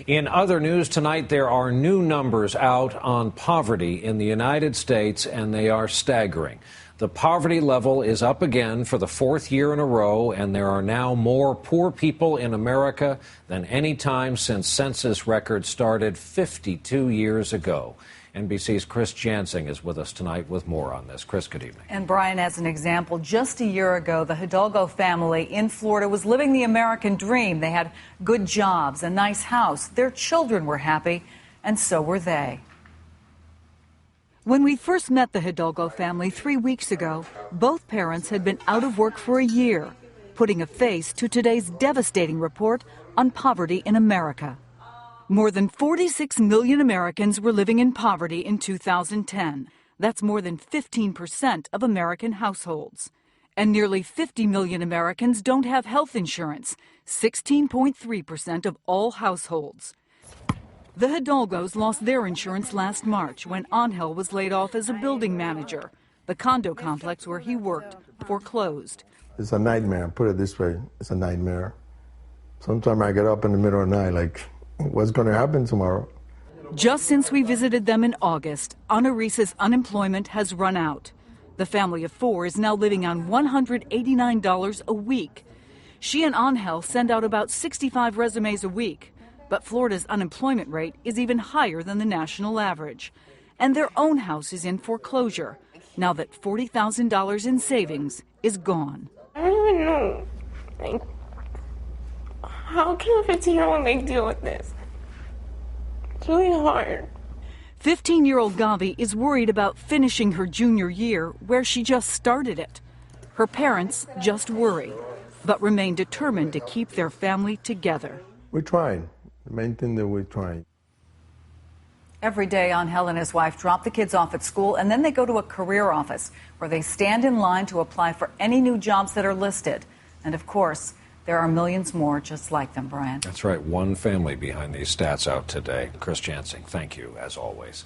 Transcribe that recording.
In other news tonight, there are new numbers out on poverty in the United States, and they are staggering. The poverty level is up again for the fourth year in a row, and there are now more poor people in America than any time since census records started 52 years ago. NBC's Chris Jansing is with us tonight with more on this. Chris, good evening. And Brian, as an example, just a year ago, the Hidalgo family in Florida was living the American dream. They had good jobs, a nice house. Their children were happy, and so were they. When we first met the Hidalgo family 3 weeks ago, both parents had been out of work for a year, putting a face to today's devastating report on poverty in America. More than 46 million Americans were living in poverty in 2010. That's more than 15% of American households. And nearly 50 million Americans don't have health insurance, 16.3% of all households. The Hidalgos lost their insurance last March when Angel was laid off as a building manager. The condo complex where he worked foreclosed. It's a nightmare, put it this way, it's a nightmare. Sometimes I get up in the middle of the night like, what's going to happen tomorrow? Just since we visited them in August, Anarisa's unemployment has run out. The family of four is now living on $189 a week. She and Angel send out about 65 resumes a week, but Florida's unemployment rate is even higher than the national average. And their own house is in foreclosure, now that $40,000 in savings is gone. I don't even know. How can a 15-year-old deal with this? It's really hard. 15-year-old Gavi is worried about finishing her junior year where she just started it. Her parents just worry, but remain determined to keep their family together. We're trying. The main thing that we're trying. Every day, Angel and his wife drop the kids off at school, and then they go to a career office where they stand in line to apply for any new jobs that are listed. And of course, there are millions more just like them, Brian. That's right. One family behind these stats out today. Chris Jansing, thank you, as always.